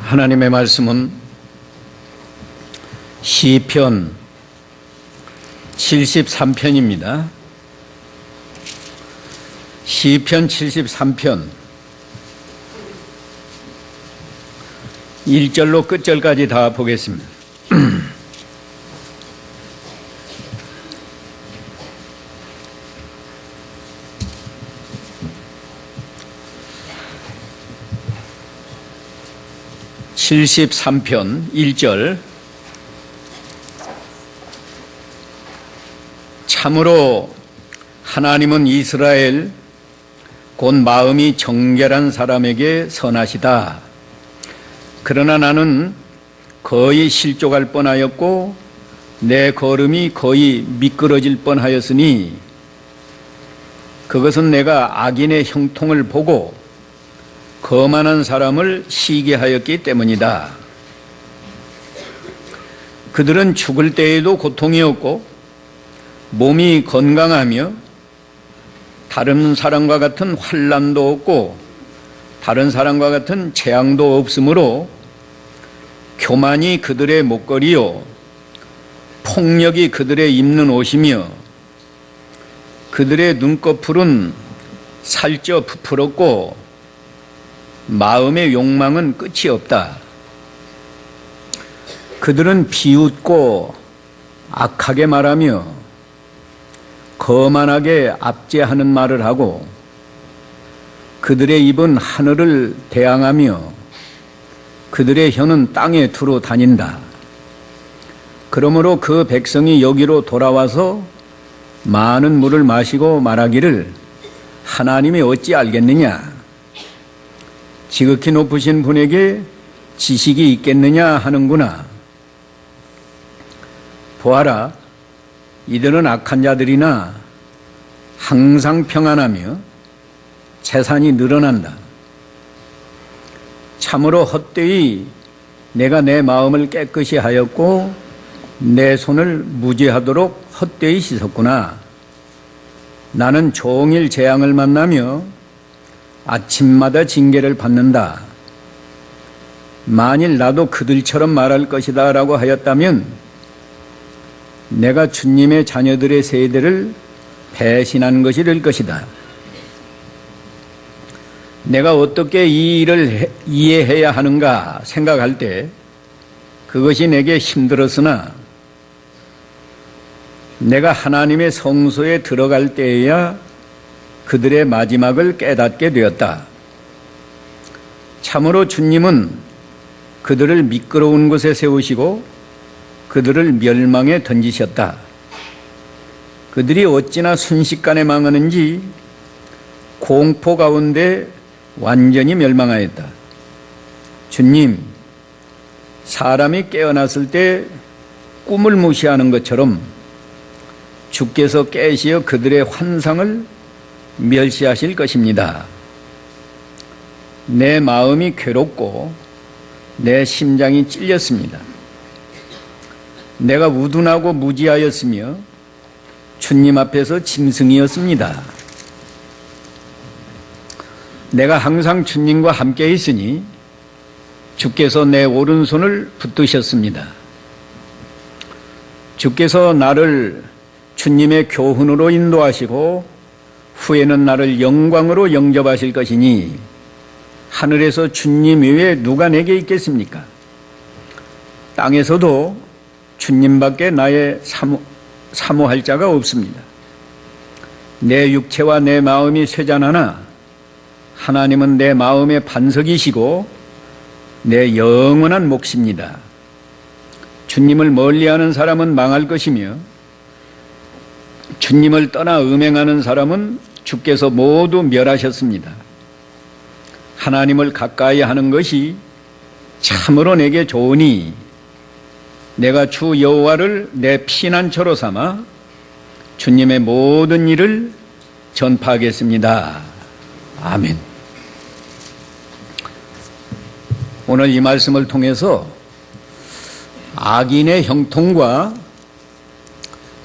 하나님의 말씀은 시편 73편입니다. 시편 73편 1절로 끝절까지 다 보겠습니다. (73편) 1절. 참으로 하나님은 이스라엘 곧 마음이 정결한 사람에게 선하시다. 그러나 나는 거의 실족할 뻔하였고 내 걸음이 거의 미끄러질 뻔하였으니 그것은 내가 악인의 형통을 보고 거만한 사람을 시기하였기 때문이다. 그들은 죽을 때에도 고통이 없고 몸이 건강하며 다른 사람과 같은 환난도 없고 다른 사람과 같은 재앙도 없으므로 교만이 그들의 목걸이요 폭력이 그들의 입는 옷이며 그들의 눈꺼풀은 살쪄 부풀었고 마음의 욕망은 끝이 없다. 그들은 비웃고 악하게 말하며 거만하게 압제하는 말을 하고 그들의 입은 하늘을 대항하며 그들의 혀는 땅에 두루 다닌다. 그러므로 그 백성이 여기로 돌아와서 많은 물을 마시고 말하기를 하나님이 어찌 알겠느냐? 지극히 높으신 분에게 지식이 있겠느냐 하는구나. 보아라, 이들은 악한 자들이나 항상 평안하며 재산이 늘어난다. 참으로 헛되이 내가 내 마음을 깨끗이 하였고 내 손을 무죄하도록 헛되이 씻었구나. 나는 종일 재앙을 만나며 아침마다 징계를 받는다. 만일 나도 그들처럼 말할 것이다 라고 하였다면 내가 주님의 자녀들의 세대를 배신한 것이 될 것이다. 내가 어떻게 이 일을 이해해야 하는가 생각할 때 그것이 내게 힘들었으나 내가 하나님의 성소에 들어갈 때에야 그들의 마지막을 깨닫게 되었다. 참으로 주님은 그들을 미끄러운 곳에 세우시고 그들을 멸망에 던지셨다. 그들이 어찌나 순식간에 망하는지 공포 가운데 완전히 멸망하였다. 주님, 사람이 깨어났을 때 꿈을 무시하는 것처럼 주께서 깨시어 그들의 환상을 멸시하실 것입니다. 내 마음이 괴롭고 내 심장이 찔렸습니다. 내가 우둔하고 무지하였으며 주님 앞에서 짐승이었습니다. 내가 항상 주님과 함께 있으니 주께서 내 오른손을 붙드셨습니다. 주께서 나를 주님의 교훈으로 인도하시고 후에는 나를 영광으로 영접하실 것이니 하늘에서 주님 외에 누가 내게 있겠습니까? 땅에서도 주님밖에 나의 사모할 자가 없습니다. 내 육체와 내 마음이 쇠잔하나 하나님은 내 마음의 반석이시고 내 영원한 몫입니다. 주님을 멀리하는 사람은 망할 것이며 주님을 떠나 음행하는 사람은 주께서 모두 멸하셨습니다. 하나님을 가까이 하는 것이 참으로 내게 좋으니 내가 주 여호와를 내 피난처로 삼아 주님의 모든 일을 전파하겠습니다. 아멘. 오늘 이 말씀을 통해서 악인의 형통과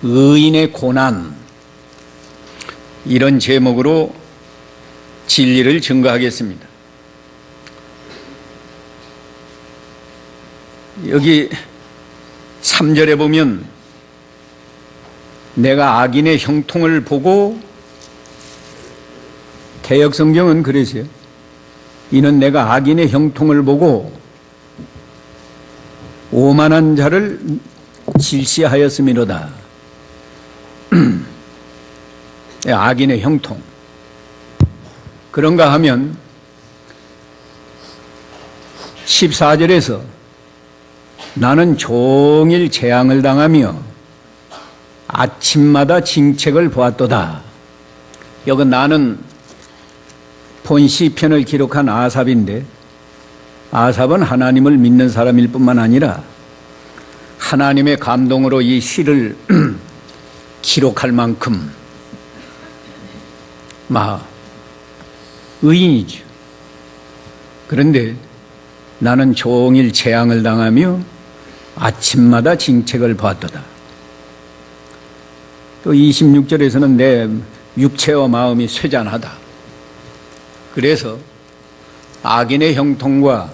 의인의 고난, 이런 제목으로 진리를 증거하겠습니다. 여기 3절에 보면 내가 악인의 형통을 보고, 개역성경은 그랬어요. 이는 내가 악인의 형통을 보고 오만한 자를 질시하였음이로다. 악인의 형통. 그런가 하면 14절에서 나는 종일 재앙을 당하며 아침마다 징책을 보았도다. 여기 나는 본 시편을 기록한 아삽인데, 아삽은 하나님을 믿는 사람일 뿐만 아니라 하나님의 감동으로 이 시를 기록할 만큼 의인이죠. 그런데 나는 종일 재앙을 당하며 아침마다 징책을 보았도다. 또 26절에서는 내 육체와 마음이 쇠잔하다. 그래서 악인의 형통과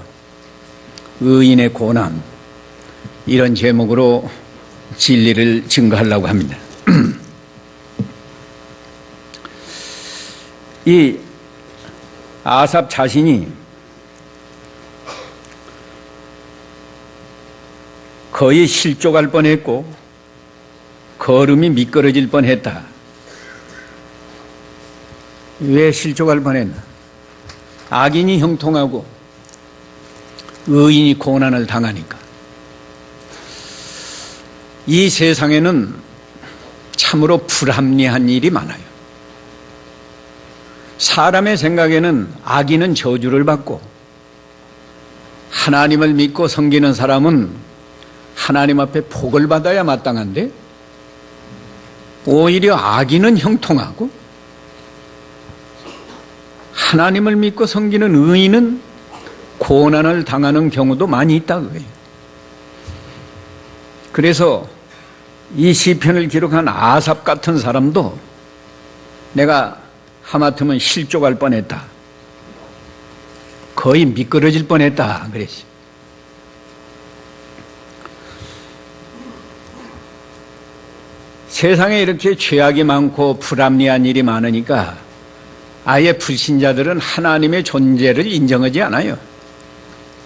의인의 고난, 이런 제목으로 진리를 증거하려고 합니다. 이 아삽 자신이 거의 실족할 뻔했고 걸음이 미끄러질 뻔했다. 왜 실족할 뻔했나? 악인이 형통하고 의인이 고난을 당하니까. 이 세상에는 참으로 불합리한 일이 많아요. 사람의 생각에는 악인은 저주를 받고 하나님을 믿고 섬기는 사람은 하나님 앞에 복을 받아야 마땅한데, 오히려 악인은 형통하고 하나님을 믿고 섬기는 의인은 고난을 당하는 경우도 많이 있다고요. 그래서 이 시편을 기록한 아삽 같은 사람도 내가 하마터면 실족할 뻔했다, 거의 미끄러질 뻔했다 그랬어요. 세상에 이렇게 죄악이 많고 불합리한 일이 많으니까 아예 불신자들은 하나님의 존재를 인정하지 않아요.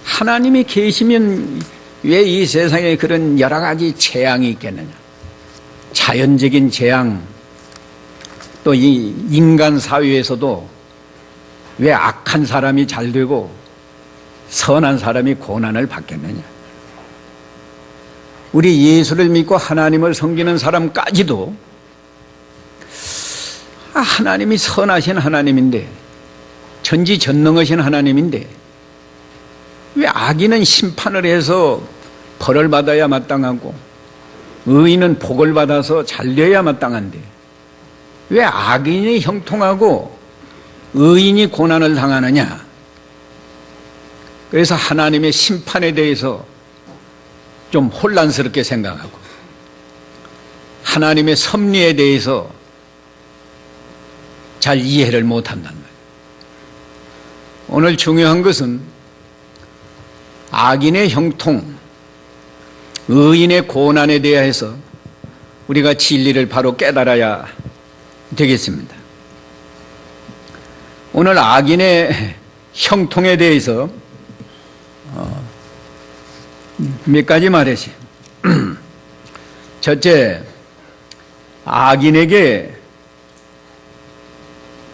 하나님이 계시면 왜 이 세상에 그런 여러 가지 재앙이 있겠느냐. 자연적인 재앙, 또 이 인간 사회에서도 왜 악한 사람이 잘 되고 선한 사람이 고난을 받겠느냐. 우리 예수를 믿고 하나님을 섬기는 사람까지도 하나님이 선하신 하나님인데, 전지전능하신 하나님인데 왜 악인은 심판을 해서 벌을 받아야 마땅하고 의인은 복을 받아서 잘되어야 마땅한데 왜 악인이 형통하고 의인이 고난을 당하느냐. 그래서 하나님의 심판에 대해서 좀 혼란스럽게 생각하고 하나님의 섭리에 대해서 잘 이해를 못한단 말이에요. 오늘 중요한 것은 악인의 형통, 의인의 고난에 대해서 우리가 진리를 바로 깨달아야 되겠습니다. 오늘 악인의 형통에 대해서 몇 가지 말했어요. 첫째, 악인에게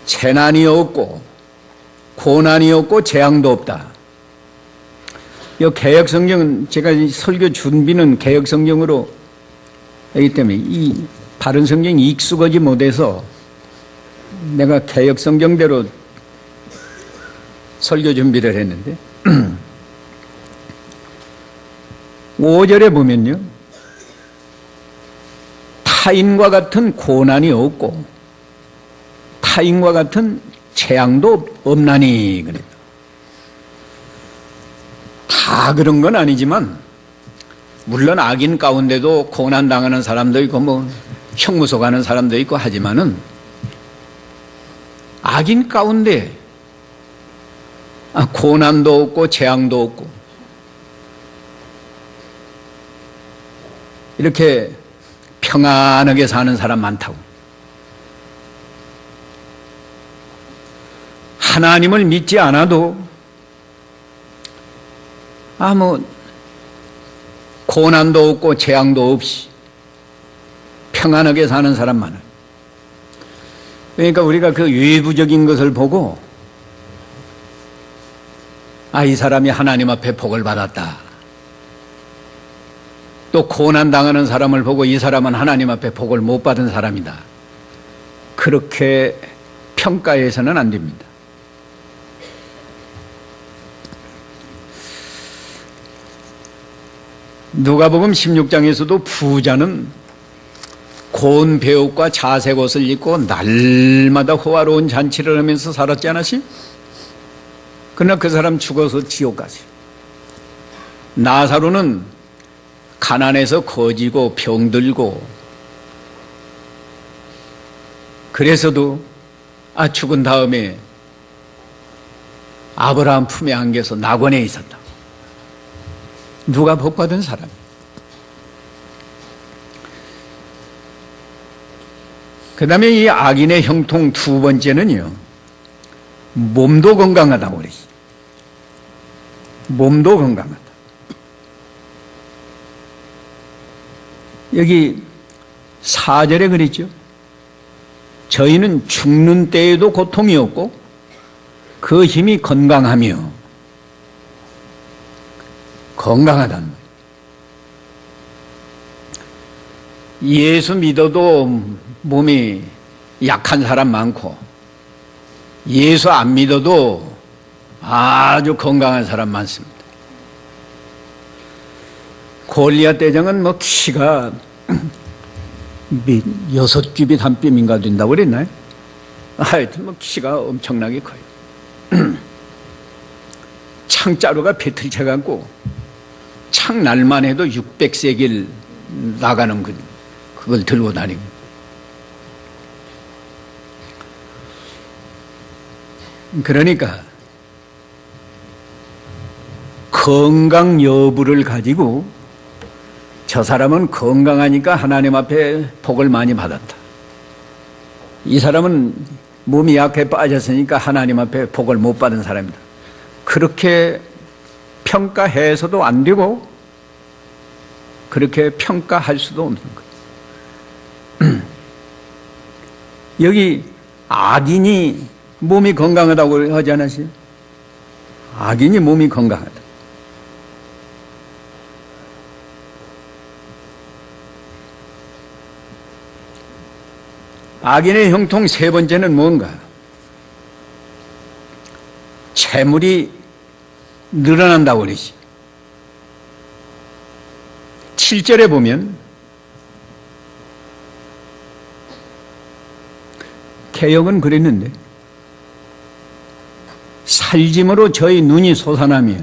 재난이 없고 고난이 없고 재앙도 없다. 이 개역성경은 제가 설교 준비는 개역성경으로 하기 때문에 이 바른 성경이 익숙하지 못해서 내가 개역성경대로 설교 준비를 했는데 5절에 보면요, 타인과 같은 고난이 없고 타인과 같은 재앙도 없나니 그래요. 다 그런 건 아니지만 물론 악인 가운데도 고난 당하는 사람도 있고 뭐 형무소 가는 사람도 있고 하지만은 악인 가운데 고난도 없고 재앙도 없고 이렇게 평안하게 사는 사람 많다고. 하나님을 믿지 않아도 아무 고난도 없고 재앙도 없이 평안하게 사는 사람 많아요. 그러니까 우리가 그 외부적인 것을 보고 이 사람이 하나님 앞에 복을 받았다. 또 고난 당하는 사람을 보고 이 사람은 하나님 앞에 복을 못 받은 사람이다. 그렇게 평가해서는 안 됩니다. 누가복음 16장에서도 부자는 고운 배옷과 자색 옷을 입고 날마다 호화로운 잔치를 하면서 살았지 않았어요? 그러나 그 사람 죽어서 지옥 갔어요. 나사로는 가난해서 거지고 병들고 그래서도 죽은 다음에 아브라함 품에 안겨서 낙원에 있었다. 누가 복받은 사람? 그 다음에 이 악인의 형통 두 번째는요, 몸도 건강하다고 그랬어요. 몸도 건강하다. 여기 4절에 그랬죠. 저희는 죽는 때에도 고통이 없고 그 힘이 건강하며 건강하단 말이에요. 예수 믿어도 몸이 약한 사람 많고 예수 안 믿어도 아주 건강한 사람 많습니다. 골리앗 대장은 키가 6뼘이 한 뼘인가 된다고 그랬나요? 하여튼 키가 엄청나게 커요. 창자루가 배틀쳐갖고 창 날만 해도 600세겔 나가는 그걸 들고 다니고. 그러니까 건강 여부를 가지고 저 사람은 건강하니까 하나님 앞에 복을 많이 받았다. 이 사람은 몸이 약해 빠졌으니까 하나님 앞에 복을 못 받은 사람이다. 그렇게 평가해서도 안 되고 그렇게 평가할 수도 없는 거예요. 여기 악인이 몸이 건강하다고 하지 않았어요? 악인이 몸이 건강하다. 악인의 형통 세 번째는 뭔가? 재물이 늘어난다고 그러지. 7절에 보면 개역은 그랬는데 살짐으로 저희 눈이 솟아나며,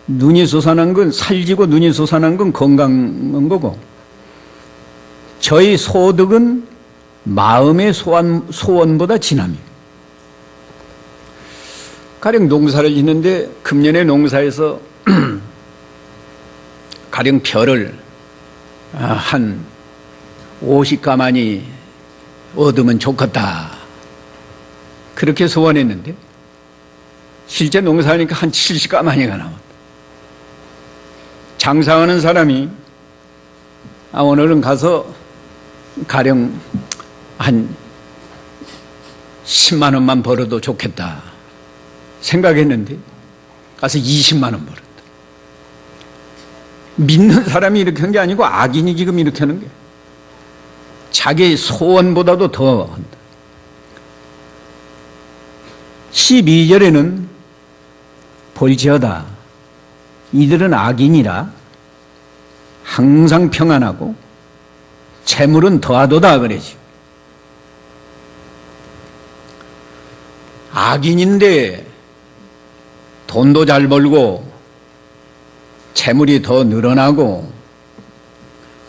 눈이 솟아난 건 살지고 눈이 솟아난 건 건강한 거고, 저희 소득은 마음의 소원보다 진하며. 가령 농사를 짓는데 금년에 농사에서 가령 벼를 한 50가마니 얻으면 좋겠다. 그렇게 소원했는데 실제 농사하니까 한 70가마니가 나왔다. 장사하는 사람이 오늘은 가서 가령 한 10만 원만 벌어도 좋겠다 생각했는데 가서 20만 원 벌었다. 믿는 사람이 이렇게 한 게 아니고 악인이 지금 이렇게 하는 거예요. 자기 소원보다도 더 한다. 12절에는 볼지어다 이들은 악인이라 항상 평안하고 재물은 더하도다 그러지. 악인인데 돈도 잘 벌고 재물이 더 늘어나고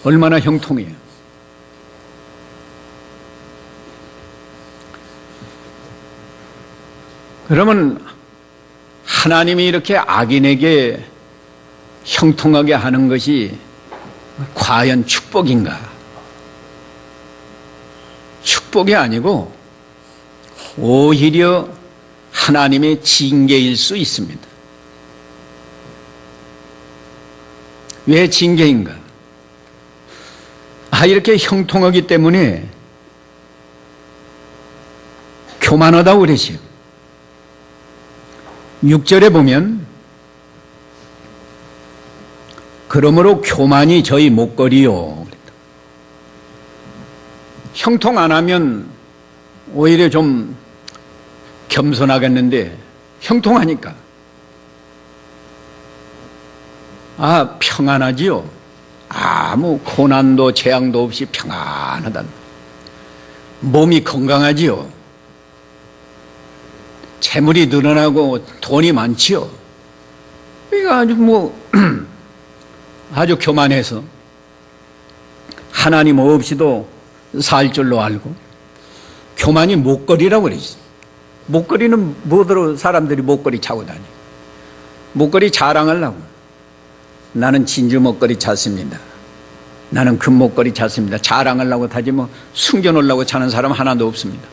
얼마나 형통해요. 그러면 하나님이 이렇게 악인에게 형통하게 하는 것이 과연 축복인가? 축복이 아니고 오히려 하나님의 징계일 수 있습니다. 왜 징계인가? 이렇게 형통하기 때문에 교만하다고 그러시요. 6절에 보면 그러므로 교만이 저희 목걸이요. 형통 안 하면 오히려 좀 겸손하겠는데 형통하니까 평안하지요. 아무 고난도 재앙도 없이 평안하다. 몸이 건강하지요. 재물이 늘어나고 돈이 많지요. 그러니까 아주 교만해서 하나님 없이도 살 줄로 알고 교만이 목걸이라고 그러지. 목걸이는 뭐더러 사람들이 목걸이 차고 다니. 목걸이 자랑하려고. 나는 진주 목걸이 찼습니다. 나는 금 목걸이 찼습니다. 자랑하려고 타지 숨겨놓으려고 차는 사람 하나도 없습니다.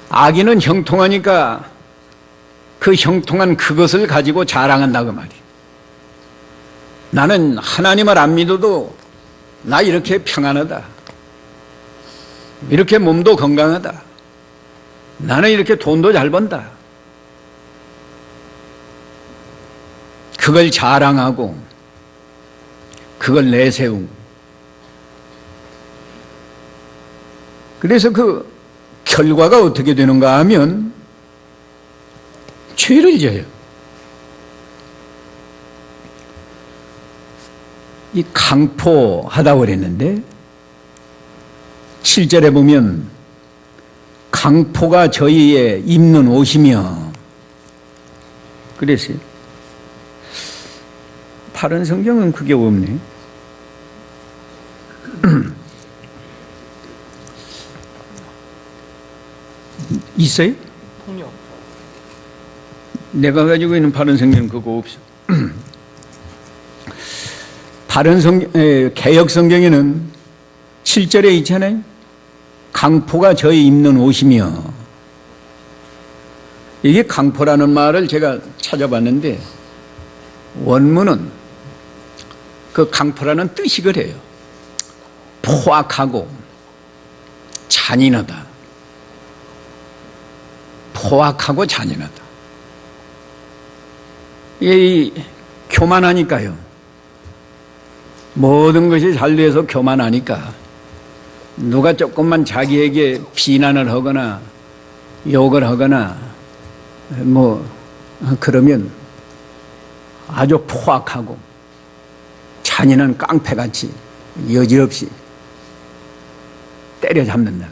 악인은 형통하니까 그 형통한 그것을 가지고 자랑한다고 말이에요. 나는 하나님을 안 믿어도 나 이렇게 평안하다. 이렇게 몸도 건강하다. 나는 이렇게 돈도 잘 번다. 그걸 자랑하고 그걸 내세우고 그래서 그 결과가 어떻게 되는가 하면 죄를 져요. 이 강포하다고 그랬는데 7절에 보면 강포가 저희의 입는 옷이며 그랬어요. 다른 성경은 그게 없네. 있어요? 내가 가지고 있는 바른 성경은 그거 없어. 개역 성경에는 7절에 있잖아요. 강포가 저희 입는 옷이며. 이게 강포라는 말을 제가 찾아봤는데 원문은 그 강포라는 뜻이 그래요. 포악하고 잔인하다. 포악하고 잔인하다. 이 교만하니까요. 모든 것이 잘 돼서 교만하니까 누가 조금만 자기에게 비난을 하거나 욕을 하거나 그러면 아주 포악하고 잔인한 깡패같이 여지없이 때려잡는다.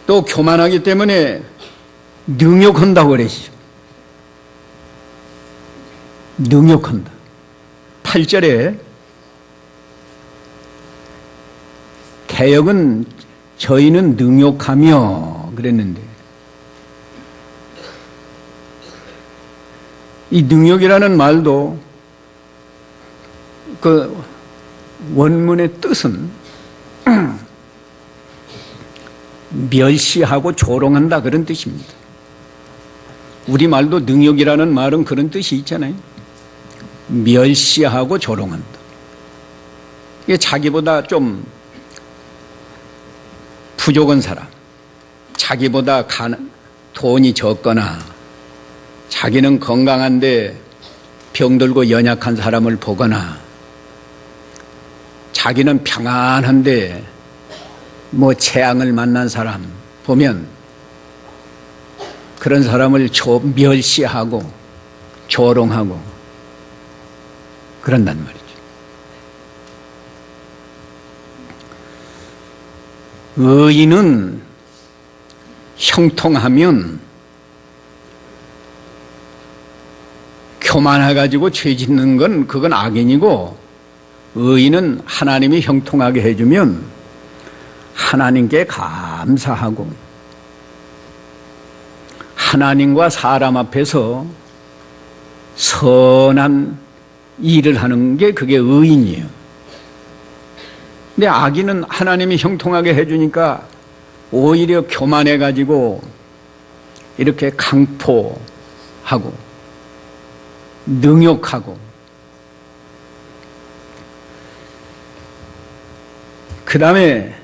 또 교만하기 때문에 능욕한다고 그러시죠. 능욕한다. 8절에 개역은 저희는 능욕하며 그랬는데 이 능욕이라는 말도 그 원문의 뜻은 멸시하고 조롱한다 그런 뜻입니다. 우리말도 능욕이라는 말은 그런 뜻이 있잖아요. 멸시하고 조롱한다. 이게 자기보다 좀 부족한 사람, 자기보다 돈이 적거나 자기는 건강한데 병들고 연약한 사람을 보거나 자기는 평안한데 재앙을 만난 사람 보면 그런 사람을 멸시하고 조롱하고 그런단 말이죠. 의인은 형통하면 교만해가지고 죄 짓는 건 그건 악인이고 의인은 하나님이 형통하게 해주면 하나님께 감사하고 하나님과 사람 앞에서 선한 일을 하는 게 그게 의인이에요. 근데 악인은 하나님이 형통하게 해주니까 오히려 교만해가지고 이렇게 강포하고 능욕하고 그 다음에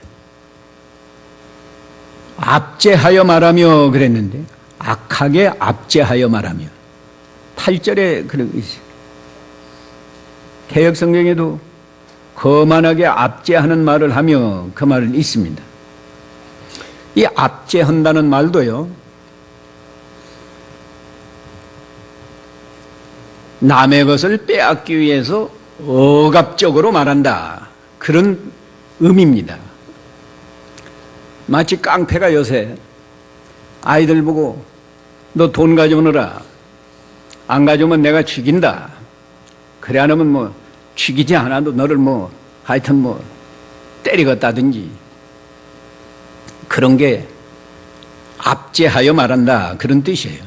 압제하여 말하며 그랬는데 악하게 압제하여 말하며 8절에 그런 게 있어요. 개역성경에도 거만하게 압제하는 말을 하며 그 말은 있습니다. 이 압제한다는 말도요, 남의 것을 빼앗기 위해서 억압적으로 말한다, 그런 의미입니다. 마치 깡패가 요새 아이들 보고 너 돈 가져오너라, 안 가져오면 내가 죽인다, 그래 안 하면 뭐 죽이지 않아도 너를 뭐 하여튼 뭐 때리겠다든지, 그런 게 압제하여 말한다, 그런 뜻이에요.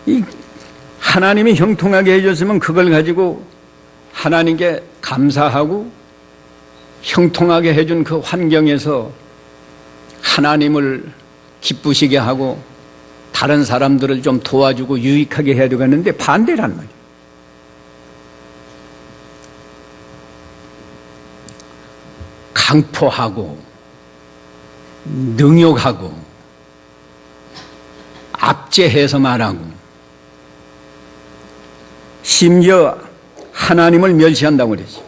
이 하나님이 형통하게 해줬으면 그걸 가지고 하나님께 감사하고 형통하게 해준 그 환경에서 하나님을 기쁘시게 하고 다른 사람들을 좀 도와주고 유익하게 해야 되겠는데 반대란 말이에요. 강포하고 능욕하고 압제해서 말하고 심지어 하나님을 멸시한다고 그랬죠.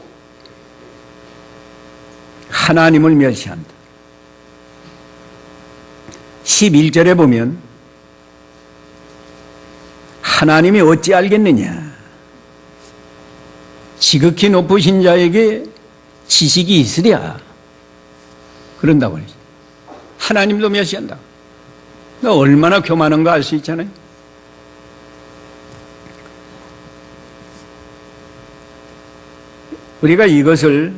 하나님을 멸시한다. 11절에 보면 하나님이 어찌 알겠느냐, 지극히 높으신 자에게 지식이 있으랴, 그런다고 그러죠. 하나님도 멸시한다. 얼마나 교만한 거 알 수 있잖아요. 우리가 이것을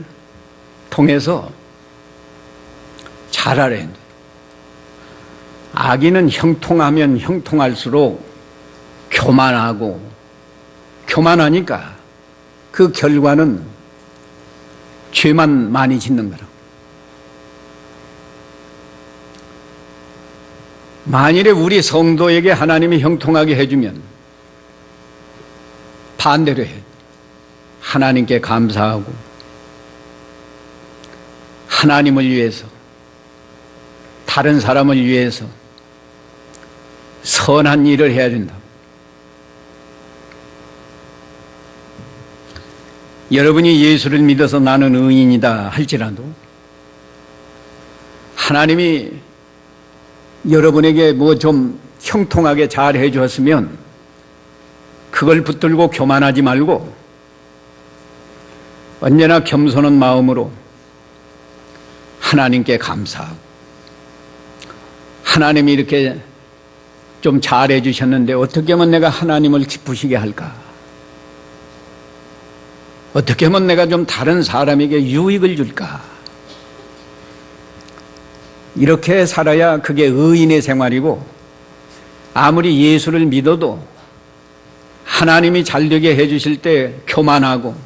통해서 잘 알아야 합니다. 악인은 형통하면 형통할수록 교만하고, 교만하니까 그 결과는 죄만 많이 짓는 거라고. 만일에 우리 성도에게 하나님이 형통하게 해주면 반대로 해요. 하나님께 감사하고 하나님을 위해서, 다른 사람을 위해서 선한 일을 해야 된다. 여러분이 예수를 믿어서 나는 의인이다 할지라도 하나님이 여러분에게 뭐 좀 형통하게 잘 해주었으면 그걸 붙들고 교만하지 말고 언제나 겸손한 마음으로 하나님께 감사하고, 하나님이 이렇게 좀 잘해 주셨는데 어떻게 하면 내가 하나님을 기쁘시게 할까? 어떻게 하면 내가 좀 다른 사람에게 유익을 줄까? 이렇게 살아야 그게 의인의 생활이고, 아무리 예수를 믿어도 하나님이 잘되게 해 주실 때 교만하고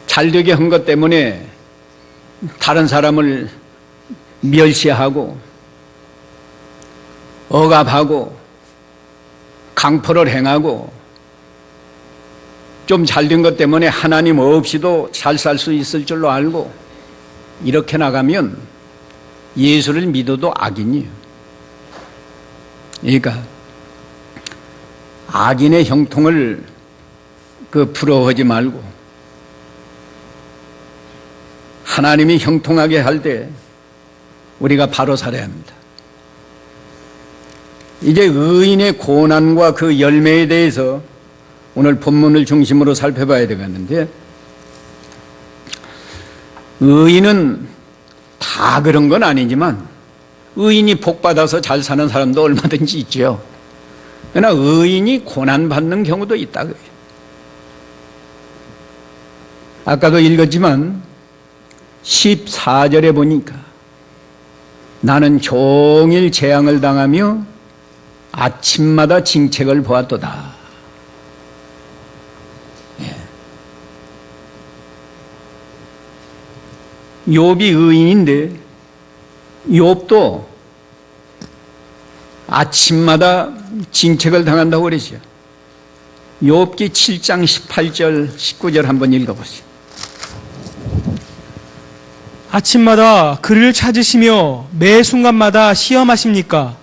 잘되게 한 것 때문에 다른 사람을 멸시하고 억압하고 강포를 행하고 좀 잘된 것 때문에 하나님 없이도 잘 살 수 있을 줄로 알고 이렇게 나가면 예수를 믿어도 악인이에요. 그러니까 악인의 형통을 부러워하지 말고 하나님이 형통하게 할 때 우리가 바로 살아야 합니다. 이제 의인의 고난과 그 열매에 대해서 오늘 본문을 중심으로 살펴봐야 되겠는데, 의인은 다 그런 건 아니지만 의인이 복받아서 잘 사는 사람도 얼마든지 있죠. 그러나 의인이 고난받는 경우도 있다. 아까도 읽었지만 14절에 보니까 나는 종일 재앙을 당하며 아침마다 징책을 보았도다. 예. 욥이 의인인데 욥도 아침마다 징책을 당한다고 그러죠. 욥기 7장 18절 19절 한번 읽어보세요. 아침마다 그를 찾으시며 매 순간마다 시험하십니까?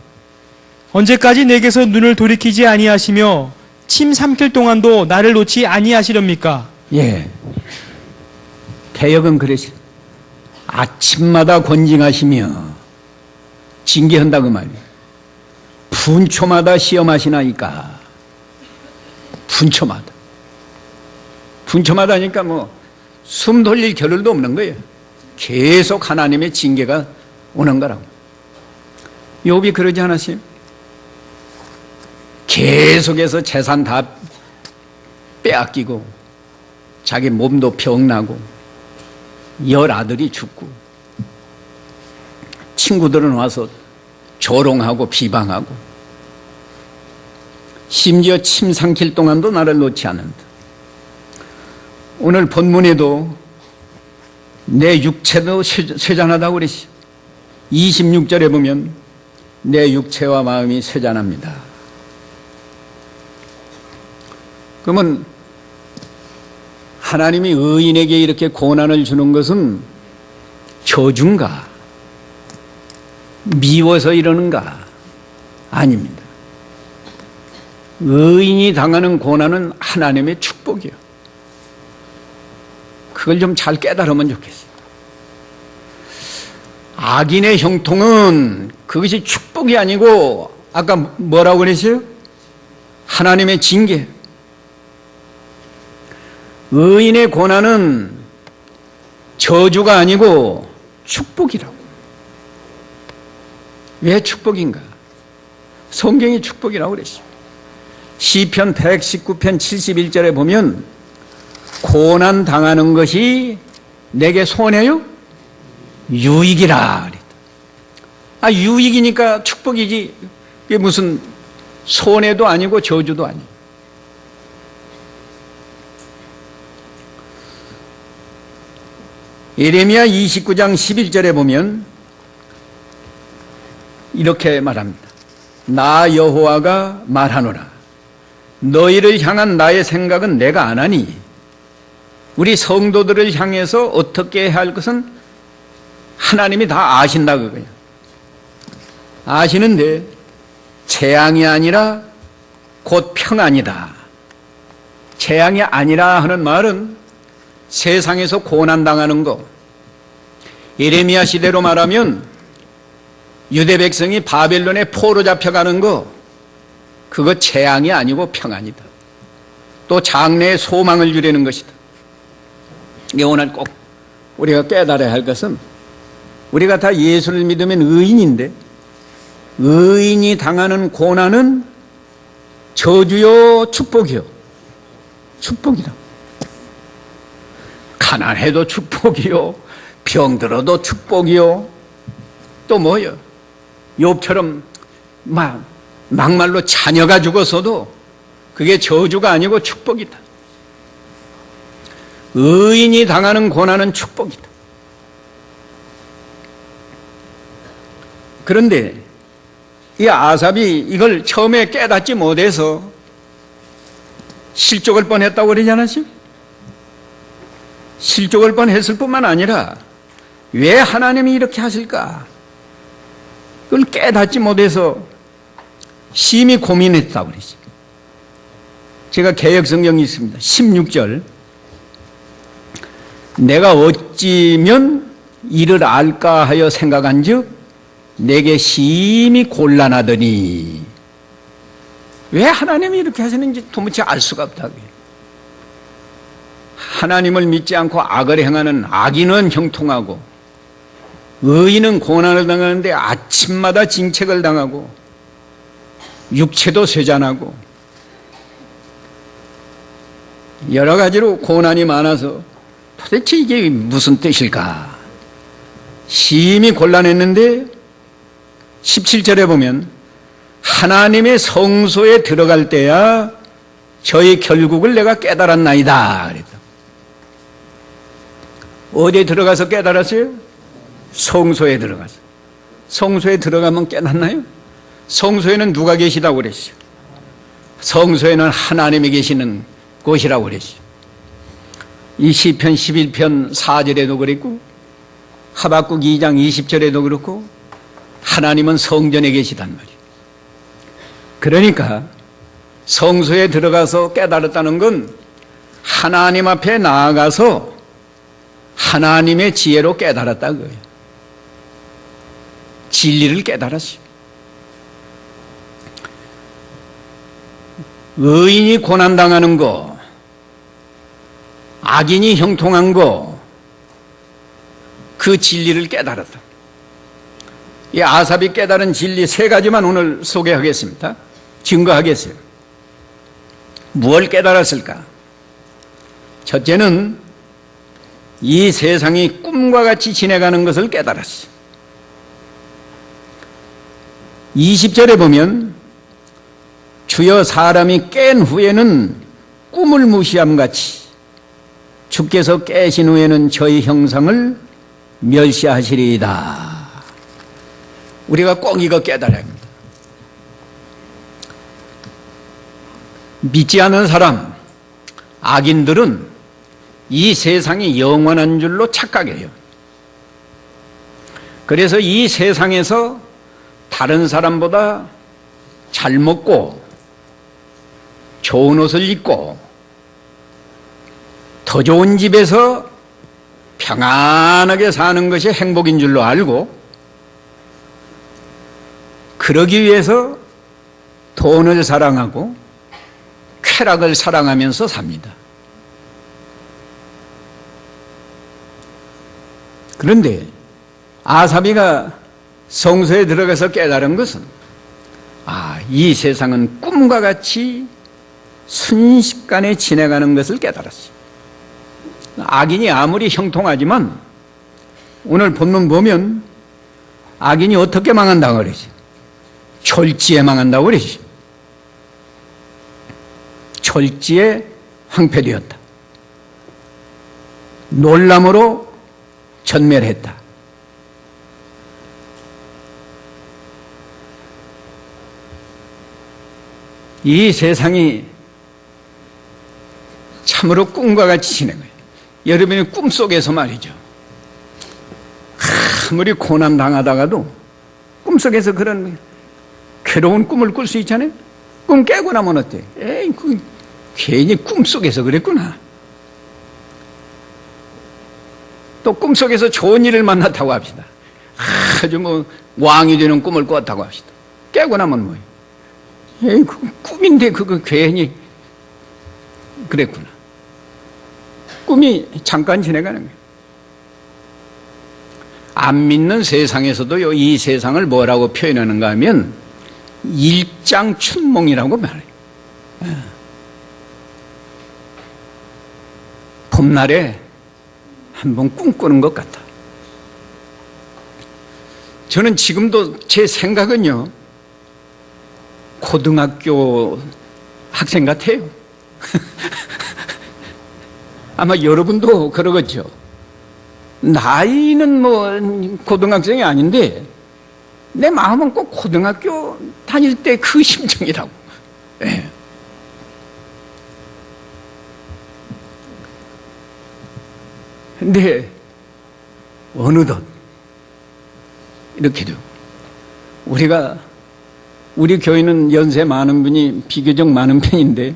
언제까지 내게서 눈을 돌이키지 아니하시며 침 삼킬 동안도 나를 놓지 아니하시렵니까? 예. 개역은 그러시. 아침마다 권징하시며 징계한다 그 말이에요. 분초마다 시험하시나이까. 분초마다. 분초마다 하니까 뭐 숨 돌릴 겨를도 없는 거예요. 계속 하나님의 징계가 오는 거라고. 욥이 그러지 않았어요? 계속해서 재산 다 빼앗기고 자기 몸도 병나고 10아들이 죽고 친구들은 와서 조롱하고 비방하고 심지어 침 삼킬 동안도 나를 놓지 않는다. 오늘 본문에도 내 육체도 쇠잔하다고 그랬어요. 26절에 보면 내 육체와 마음이 쇠잔합니다. 그러면 하나님이 의인에게 이렇게 고난을 주는 것은 저주인가? 미워서 이러는가? 아닙니다. 의인이 당하는 고난은 하나님의 축복이요. 그걸 좀 잘 깨달으면 좋겠어요. 악인의 형통은 그것이 축복이 아니고 아까 뭐라고 그랬어요? 하나님의 징계. 의인의 고난은 저주가 아니고 축복이라고. 왜 축복인가? 성경이 축복이라고 그랬어요. 시편 119편 71절에 보면 고난 당하는 것이 내게 손해요? 유익이라. 아, 유익이니까 축복이지. 이게 무슨 손해도 아니고 저주도 아니고. 예레미야 29장 11절에 보면 이렇게 말합니다. 나 여호와가 말하노라. 너희를 향한 나의 생각은 내가 아나니 우리 성도들을 향해서 어떻게 해야 할 것은 하나님이 다 아신다 그거예요. 아시는데 재앙이 아니라 곧 평안이다. 재앙이 아니라 하는 말은 세상에서 고난당하는 거. 예레미야 시대로 말하면 유대 백성이 바벨론에 포로 잡혀가는 거, 그거 재앙이 아니고 평안이다. 또 장래에 소망을 주려는 것이다. 이게 오늘 꼭 우리가 깨달아야 할 것은 우리가 다 예수를 믿으면 의인인데 의인이 당하는 고난은 저주요 축복이요. 축복이다. 가난해도 축복이요. 병들어도 축복이요. 또 뭐요? 욥처럼 막말로 자녀가 죽었어도 그게 저주가 아니고 축복이다. 의인이 당하는 고난은 축복이다. 그런데 이 아삽이 이걸 처음에 깨닫지 못해서 실족을 뻔했다고 그러지 않았어요? 실족을 뻔했을 뿐만 아니라 왜 하나님이 이렇게 하실까? 그걸 깨닫지 못해서 심히 고민했다고 그러죠. 제가 개역성경이 있습니다. 16절. 내가 어찌면 이를 알까 하여 생각한 즉 내게 심히 곤란하더니. 왜 하나님이 이렇게 하시는지 도무지 알 수가 없다고요. 하나님을 믿지 않고 악을 행하는 악인은 형통하고 의인은 고난을 당하는데 아침마다 징책을 당하고 육체도 쇠잔하고 여러 가지로 고난이 많아서 도대체 이게 무슨 뜻일까? 심히 곤란했는데 17절에 보면 하나님의 성소에 들어갈 때야 저의 결국을 내가 깨달았나이다 그랬다. 어디에 들어가서 깨달았어요? 성소에 들어가서. 성소에 들어가면 깨닫나요? 성소에는 누가 계시다고 그랬어요? 성소에는 하나님이 계시는 곳이라고 그랬어요. 이 시편 11편 4절에도 그랬고 하박국 2장 20절에도 그렇고 하나님은 성전에 계시단 말이에요. 그러니까 성소에 들어가서 깨달았다는 건 하나님 앞에 나아가서 하나님의 지혜로 깨달았다는 거예요. 진리를 깨달았어요. 의인이 고난당하는 거, 악인이 형통한 거, 그 진리를 깨달았다. 이 아삽이 깨달은 진리 3가지만 오늘 소개하겠습니다. 증거하겠어요. 무엇을 깨달았을까? 첫째는 이 세상이 꿈과 같이 지내가는 것을 깨달았어요. 20절에 보면 주여 사람이 깬 후에는 꿈을 무시함같이 주께서 깨신 후에는 저희 형상을 멸시하시리이다. 우리가 꼭 이거 깨달아야 합니다. 믿지 않는 사람, 악인들은 이 세상이 영원한 줄로 착각해요. 그래서 이 세상에서 다른 사람보다 잘 먹고 좋은 옷을 입고 더 좋은 집에서 평안하게 사는 것이 행복인 줄로 알고 그러기 위해서 돈을 사랑하고 쾌락을 사랑하면서 삽니다. 그런데 아사비가 성소에 들어가서 깨달은 것은 이 세상은 꿈과 같이 순식간에 지나가는 것을 깨달았어요. 악인이 아무리 형통하지만 오늘 본문 보면 악인이 어떻게 망한다고 그러지? 졸지에 망한다고 그러지. 졸지에 황폐되었다. 놀람으로 전멸했다. 이 세상이 참으로 꿈과 같이 지내는 거예요. 여러분의 꿈속에서 말이죠. 아무리 고난 당하다가도 꿈속에서 그런 괴로운 꿈을 꿀 수 있잖아요. 꿈 깨고 나면 어때? 에이, 괜히 꿈속에서 그랬구나. 또 꿈속에서 좋은 일을 만났다고 합시다. 아주 왕이 되는 꿈을 꿨다고 합시다. 깨고 나면 뭐예요? 에이, 꿈인데 그거 괜히 그랬구나. 꿈이 잠깐 지나가는 거예요. 안 믿는 세상에서도요, 이 세상을 뭐라고 표현하는가 하면 일장춘몽이라고 말해요. 봄날에 한번 꿈꾸는 것 같아. 저는 지금도 제 생각은요, 고등학교 학생 같아요. 아마 여러분도 그러겠죠. 나이는 고등학생이 아닌데 내 마음은 꼭 고등학교 다닐 때 그 심정이라고. 네. 근데 어느덧 이렇게 되고 우리 교회는 연세 많은 분이 비교적 많은 편인데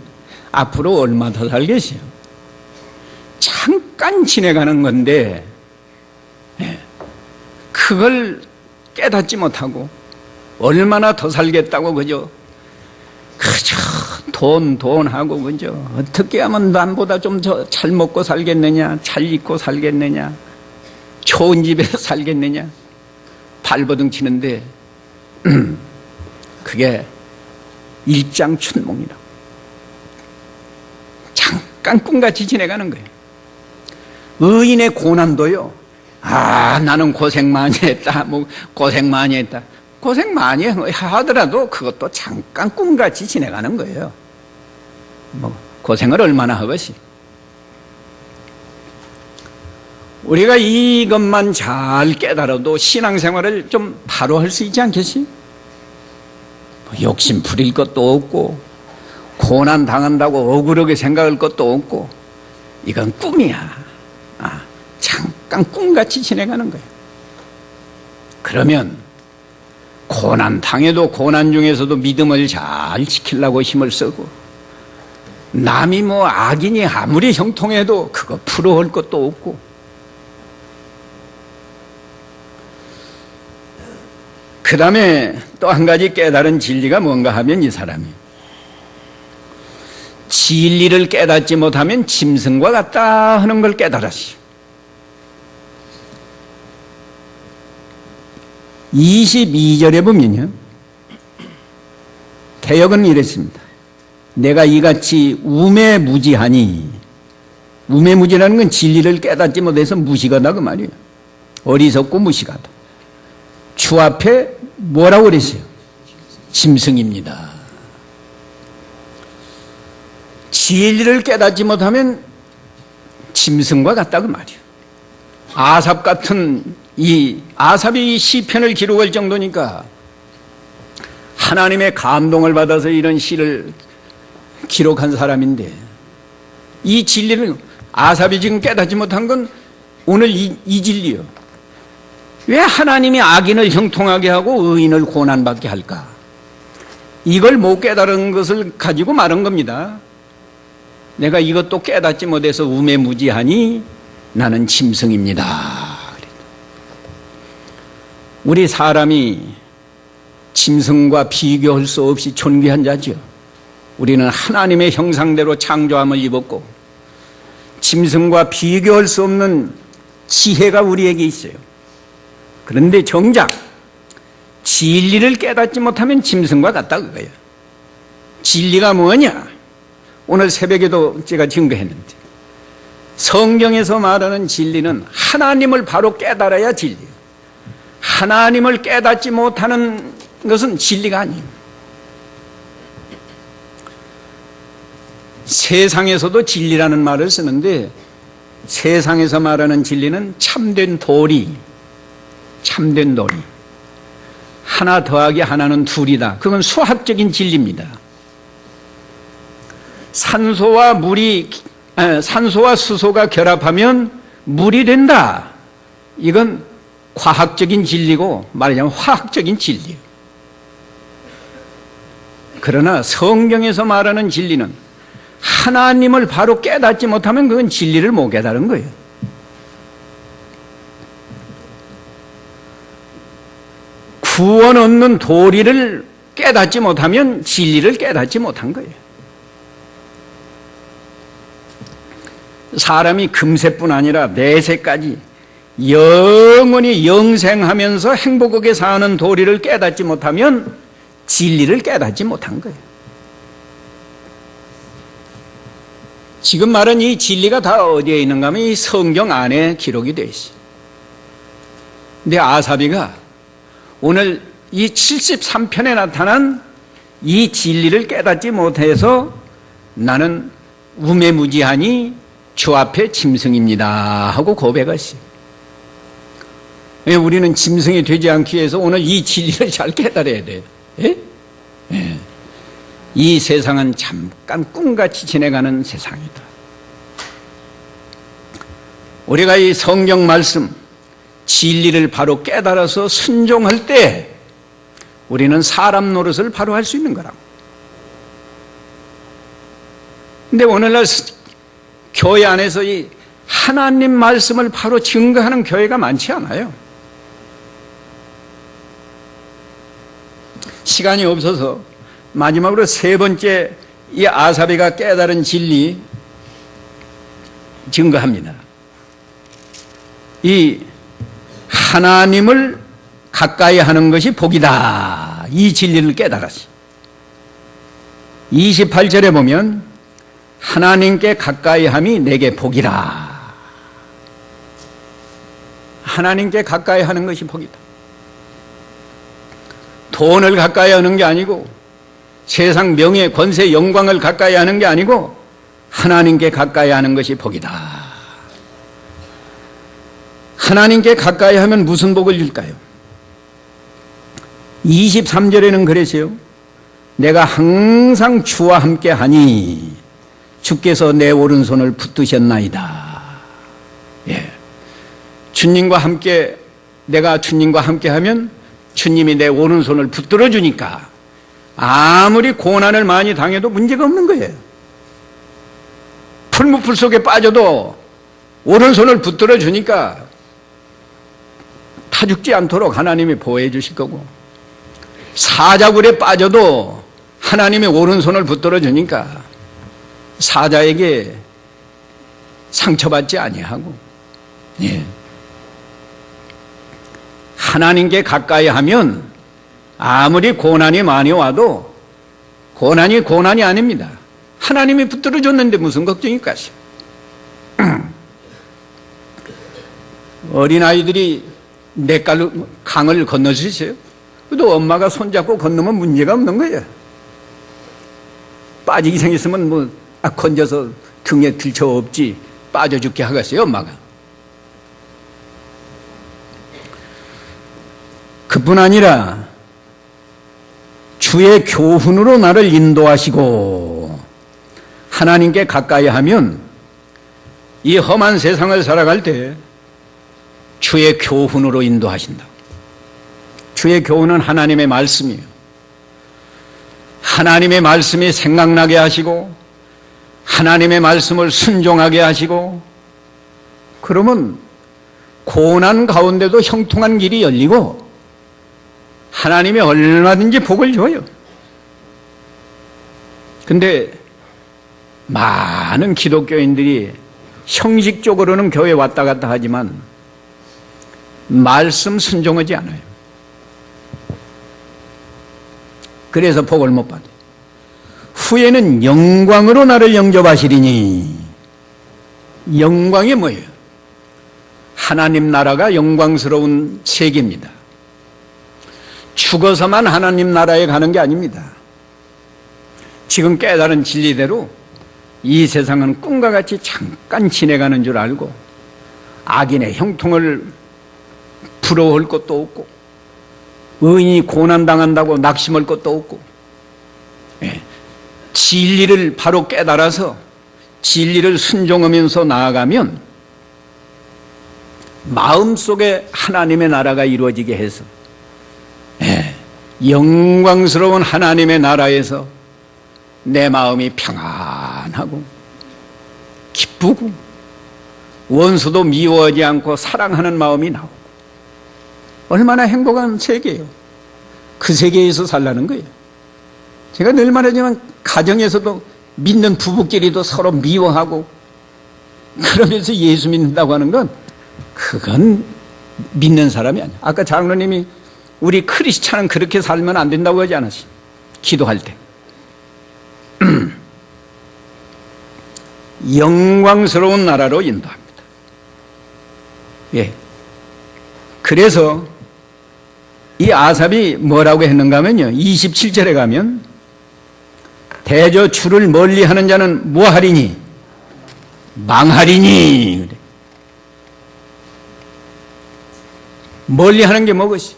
앞으로 얼마 더 살겠어요? 잠깐 지내가는 건데 그걸 깨닫지 못하고 얼마나 더 살겠다고 그저 돈하고 그저 어떻게 하면 남보다 좀 더 잘 먹고 살겠느냐, 잘 입고 살겠느냐, 좋은 집에서 살겠느냐 발버둥 치는데 그게 일장춘몽이라고. 잠깐 꿈같이 지내가는 거예요. 의인의 고난도요. 나는 고생 많이 했다. 고생 많이 했다. 고생 많이 하더라도 그것도 잠깐 꿈같이 지나가는 거예요. 고생을 얼마나 하겠지. 우리가 이것만 잘 깨달아도 신앙생활을 좀 바로 할 수 있지 않겠지? 욕심 부릴 것도 없고 고난 당한다고 억울하게 생각할 것도 없고 이건 꿈이야. 잠깐 꿈같이 지나가는 거예요. 그러면 고난 당해도 고난 중에서도 믿음을 잘 지키려고 힘을 쓰고 남이 악인이 아무리 형통해도 그거 부러워할 것도 없고 그 다음에 또 한 가지 깨달은 진리가 뭔가 하면 이 사람이 진리를 깨닫지 못하면 짐승과 같다 하는 걸 깨달았어요. 22절에 보면요. 개역은 이랬습니다. 내가 이같이 우매무지하니, 우매무지라는 건 진리를 깨닫지 못해서 무식하다 그 말이에요. 어리석고 무식하다. 주 앞에 뭐라고 그랬어요? 짐승입니다. 진리를 깨닫지 못하면 짐승과 같다 그 말이에요. 아삽 같은 아삽이 시편을 기록할 정도니까 하나님의 감동을 받아서 이런 시를 기록한 사람인데 이 진리를 아삽이 지금 깨닫지 못한 건 오늘 이 진리요. 왜 하나님이 악인을 형통하게 하고 의인을 고난받게 할까? 이걸 못 깨달은 것을 가지고 말한 겁니다. 내가 이것도 깨닫지 못해서 우매무지하니 나는 짐승입니다. 우리 사람이 짐승과 비교할 수 없이 존귀한 자죠. 우리는 하나님의 형상대로 창조함을 입었고 짐승과 비교할 수 없는 지혜가 우리에게 있어요. 그런데 정작 진리를 깨닫지 못하면 짐승과 같다 그거예요. 진리가 뭐냐? 오늘 새벽에도 제가 증거했는데 성경에서 말하는 진리는 하나님을 바로 깨달아야 진리예요. 하나님을 깨닫지 못하는 것은 진리가 아니에요. 세상에서도 진리라는 말을 쓰는데 세상에서 말하는 진리는 참된 도리, 참된 도리. 하나 더하기 하나는 둘이다. 그건 수학적인 진리입니다. 산소와 수소가 결합하면 물이 된다. 이건 과학적인 진리고 말하자면 화학적인 진리예요. 그러나 성경에서 말하는 진리는 하나님을 바로 깨닫지 못하면 그건 진리를 못 깨달은 거예요. 구원 얻는 도리를 깨닫지 못하면 진리를 깨닫지 못한 거예요. 사람이 금세뿐 아니라 내세까지 영원히 영생하면서 행복하게 사는 도리를 깨닫지 못하면 진리를 깨닫지 못한 거예요. 지금 말한 이 진리가 다 어디에 있는가 하면 이 성경 안에 기록이 되어 있어요. 근데 아사비가 오늘 이 73편에 나타난 이 진리를 깨닫지 못해서 나는 우매무지하니 주 앞에 짐승입니다 하고 고백했어요. 우리는 짐승이 되지 않기 위해서 오늘 이 진리를 잘 깨달아야 돼요. 예? 예. 이 세상은 잠깐 꿈같이 지나가는 세상이다. 우리가 이 성경 말씀 진리를 바로 깨달아서 순종할 때 우리는 사람 노릇을 바로 할 수 있는 거라고. 근데 오늘날 교회 안에서 이 하나님 말씀을 바로 증거하는 교회가 많지 않아요. 시간이 없어서 마지막으로 세 번째 이 아사비가 깨달은 진리 증거합니다. 이 하나님을 가까이 하는 것이 복이다. 이 진리를 깨달았어요. 28절에 보면 하나님께 가까이 함이 내게 복이라. 하나님께 가까이 하는 것이 복이다. 돈을 가까이 하는 게 아니고 세상 명예, 권세, 영광을 가까이 하는 게 아니고 하나님께 가까이 하는 것이 복이다. 하나님께 가까이 하면 무슨 복을 줄까요? 23절에는 그랬어요. 내가 항상 주와 함께 하니 주께서 내 오른손을 붙드셨나이다. 예. 주님과 함께, 내가 주님과 함께 하면 주님이 내 오른손을 붙들어 주니까 아무리 고난을 많이 당해도 문제가 없는 거예요. 풀무풀 속에 빠져도 오른손을 붙들어 주니까 타 죽지 않도록 하나님이 보호해 주실 거고, 사자굴에 빠져도 하나님이 오른손을 붙들어 주니까 사자에게 상처받지 아니하고, 예. 하나님께 가까이 하면 아무리 고난이 많이 와도 고난이 아닙니다. 하나님이 붙들어 줬는데 무슨 걱정일까? 어린아이들이 강을 건널 수 있어요. 그래도 엄마가 손잡고 건너면 문제가 없는 거예요. 빠지기 생겼으면 건져서 등에 들쳐 없지 빠져 죽게 하겠어요, 엄마가. 그뿐 아니라 주의 교훈으로 나를 인도하시고, 하나님께 가까이 하면 이 험한 세상을 살아갈 때 주의 교훈으로 인도하신다. 주의 교훈은 하나님의 말씀이에요. 하나님의 말씀이 생각나게 하시고 하나님의 말씀을 순종하게 하시고, 그러면 고난 가운데도 형통한 길이 열리고 하나님이 얼마든지 복을 줘요. 근데 많은 기독교인들이 형식적으로는 교회 왔다 갔다 하지만 말씀 순종하지 않아요. 그래서 복을 못 받아요. 후에는 영광으로 나를 영접하시리니. 영광이 뭐예요? 하나님 나라가 영광스러운 세계입니다. 죽어서만 하나님 나라에 가는 게 아닙니다. 지금 깨달은 진리대로 이 세상은 꿈과 같이 잠깐 지내가는 줄 알고 악인의 형통을 부러워할 것도 없고 의인이 고난당한다고 낙심할 것도 없고, 예. 진리를 바로 깨달아서 진리를 순종하면서 나아가면 마음속에 하나님의 나라가 이루어지게 해서, 예. 영광스러운 하나님의 나라에서 내 마음이 평안하고 기쁘고 원수도 미워하지 않고 사랑하는 마음이 나오고, 얼마나 행복한 세계예요. 그 세계에서 살라는 거예요. 제가 늘 말하지만 가정에서도 믿는 부부끼리도 서로 미워하고 그러면서 예수 믿는다고 하는 건 그건 믿는 사람이 아니야. 아까 장로님이 우리 크리스찬은 그렇게 살면 안 된다고 하지 않았어요? 기도할 때. 영광스러운 나라로 인도합니다. 예. 그래서 이 아삽이 뭐라고 했는가 하면요, 27절에 가면 대저 주를 멀리하는 자는 뭐하리니? 망하리니. 그래. 멀리하는 게 뭐것이?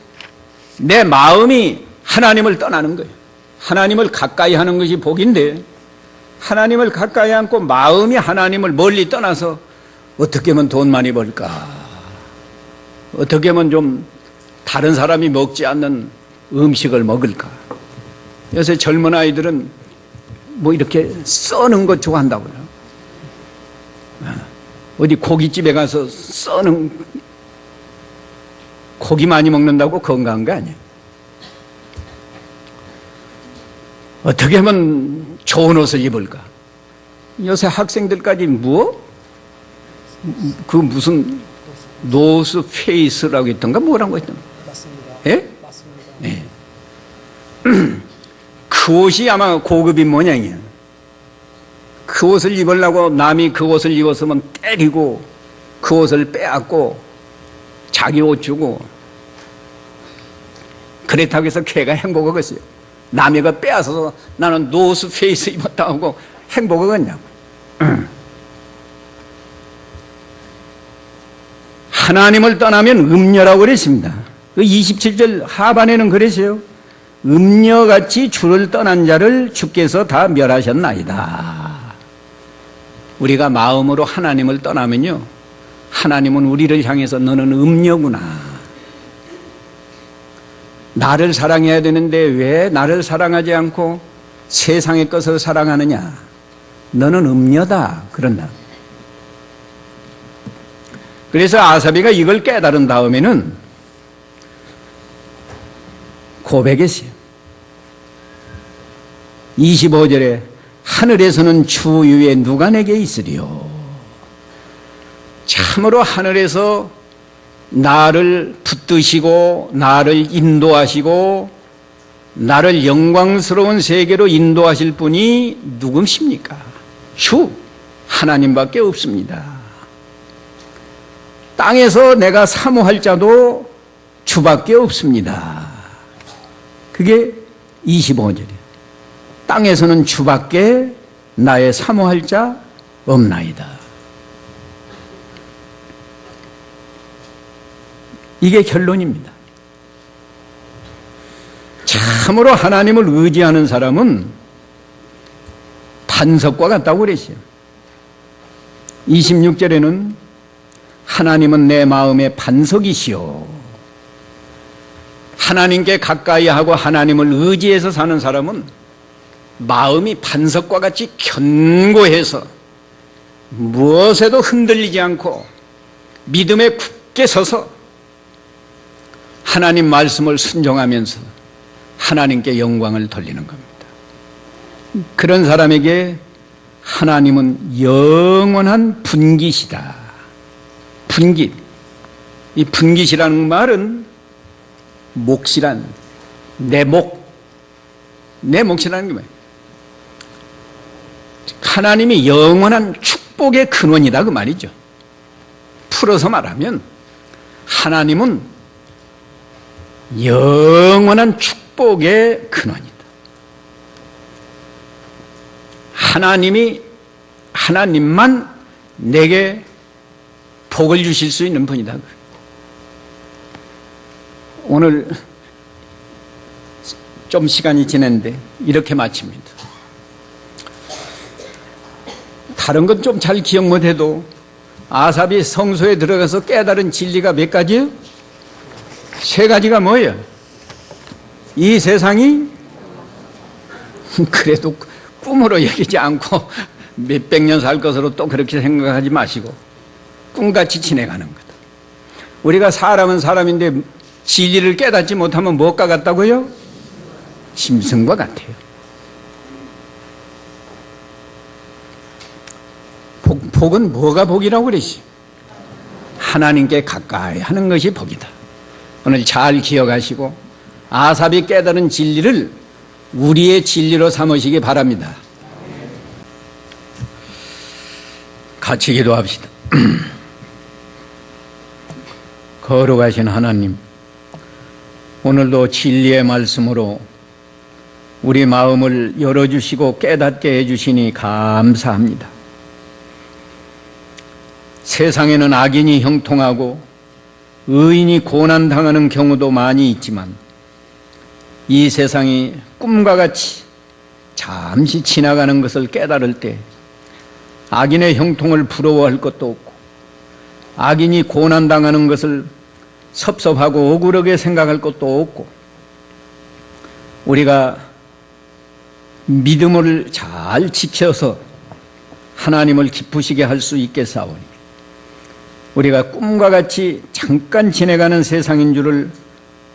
내 마음이 하나님을 떠나는 거예요. 하나님을 가까이 하는 것이 복인데, 하나님을 가까이 않고 마음이 하나님을 멀리 떠나서 어떻게 하면 돈 많이 벌까? 어떻게 하면 좀 다른 사람이 먹지 않는 음식을 먹을까? 요새 젊은 아이들은 뭐 이렇게 써는 것 좋아한다고요. 어디 고깃집에 가서 써는 고기 많이 먹는다고 건강한 거 아니에요. 어떻게 하면 좋은 옷을 입을까? 요새 학생들까지 그 무슨 노스 페이스라고 했던가 뭐라고 했던가? 맞습니다. 예? 맞습니다. 예. 그 옷이 아마 고급인 모양이에요. 그 옷을 입으려고 남이 그 옷을 입었으면 때리고 그 옷을 빼앗고, 자기 옷 주고 그렇다고 해서 걔가 행복하겠어요? 남의 거 빼앗아서 나는 노스 페이스 입었다 하고 행복하겠냐고. 하나님을 떠나면 음녀라고 그랬습니다. 그 27절 하반에는 그랬어요. 음녀같이 주를 떠난 자를 주께서 다 멸하셨나이다. 우리가 마음으로 하나님을 떠나면요, 하나님은 우리를 향해서 너는 음녀구나. 나를 사랑해야 되는데 왜 나를 사랑하지 않고 세상의 것을 사랑하느냐? 너는 음녀다. 그런다. 그래서 아사비가 이걸 깨달은 다음에는 고백했어요. 25절에 하늘에서는 주 위에 누가 내게 있으리요? 참으로 하늘에서 나를 붙드시고 나를 인도하시고 나를 영광스러운 세계로 인도하실 분이 누구십니까? 주 하나님밖에 없습니다. 땅에서 내가 사모할 자도 주밖에 없습니다. 그게 25절이에요. 땅에서는 주밖에 나의 사모할 자 없나이다. 이게 결론입니다. 참으로 하나님을 의지하는 사람은 반석과 같다고 그랬어요. 26절에는 하나님은 내 마음의 반석이시오. 하나님께 가까이 하고 하나님을 의지해서 사는 사람은 마음이 반석과 같이 견고해서 무엇에도 흔들리지 않고 믿음에 굳게 서서 하나님 말씀을 순종하면서 하나님께 영광을 돌리는 겁니다. 그런 사람에게 하나님은 영원한 분깃이다. 분깃. 이 분깃이라는 말은 몫이란 내 몫이라는 게 뭐예요? 하나님이 영원한 축복의 근원이다 그 말이죠. 풀어서 말하면 하나님은 영원한 축복의 근원이다. 하나님만 내게 복을 주실 수 있는 분이다. 오늘 좀 시간이 지났는데 이렇게 마칩니다. 다른 건 좀 잘 기억 못해도 아삽이 성소에 들어가서 깨달은 진리가 몇 가지요? 3가지가 뭐예요? 이 세상이 그래도 꿈으로 여기지 않고 몇백 년 살 것으로 또 그렇게 생각하지 마시고 꿈같이 지내가는 거다. 우리가 사람은 사람인데 진리를 깨닫지 못하면 무엇과 같다고요? 짐승과 같아요. 복은 뭐가 복이라고 그러시? 하나님께 가까이 하는 것이 복이다. 오늘 잘 기억하시고 아삽이 깨달은 진리를 우리의 진리로 삼으시기 바랍니다. 같이 기도합시다. 거룩하신 하나님, 오늘도 진리의 말씀으로 우리 마음을 열어주시고 깨닫게 해주시니 감사합니다. 세상에는 악인이 형통하고 의인이 고난당하는 경우도 많이 있지만 이 세상이 꿈과 같이 잠시 지나가는 것을 깨달을 때 악인의 형통을 부러워할 것도 없고 악인이 고난당하는 것을 섭섭하고 억울하게 생각할 것도 없고 우리가 믿음을 잘 지켜서 하나님을 기쁘시게 할 수 있겠사오니 우리가 꿈과 같이 잠깐 지내가는 세상인 줄을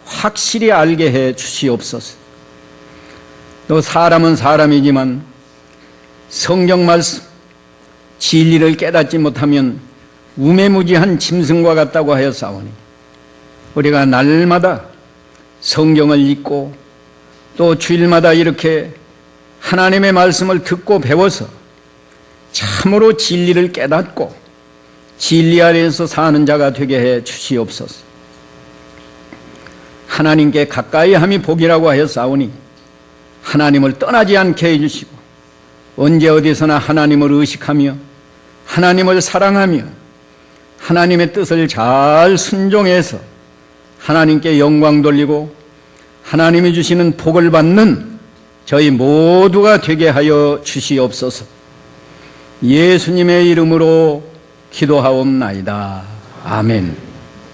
확실히 알게 해 주시옵소서. 또 사람은 사람이지만 성경 말씀 진리를 깨닫지 못하면 우매무지한 짐승과 같다고 하였사오니 우리가 날마다 성경을 읽고 또 주일마다 이렇게 하나님의 말씀을 듣고 배워서 참으로 진리를 깨닫고 진리 아래에서 사는 자가 되게 해 주시옵소서. 하나님께 가까이 함이 복이라고 하였사오니 하나님을 떠나지 않게 해주시고 언제 어디서나 하나님을 의식하며 하나님을 사랑하며 하나님의 뜻을 잘 순종해서 하나님께 영광 돌리고 하나님이 주시는 복을 받는 저희 모두가 되게 하여 주시옵소서. 예수님의 이름으로 기도하옵나이다. 아멘.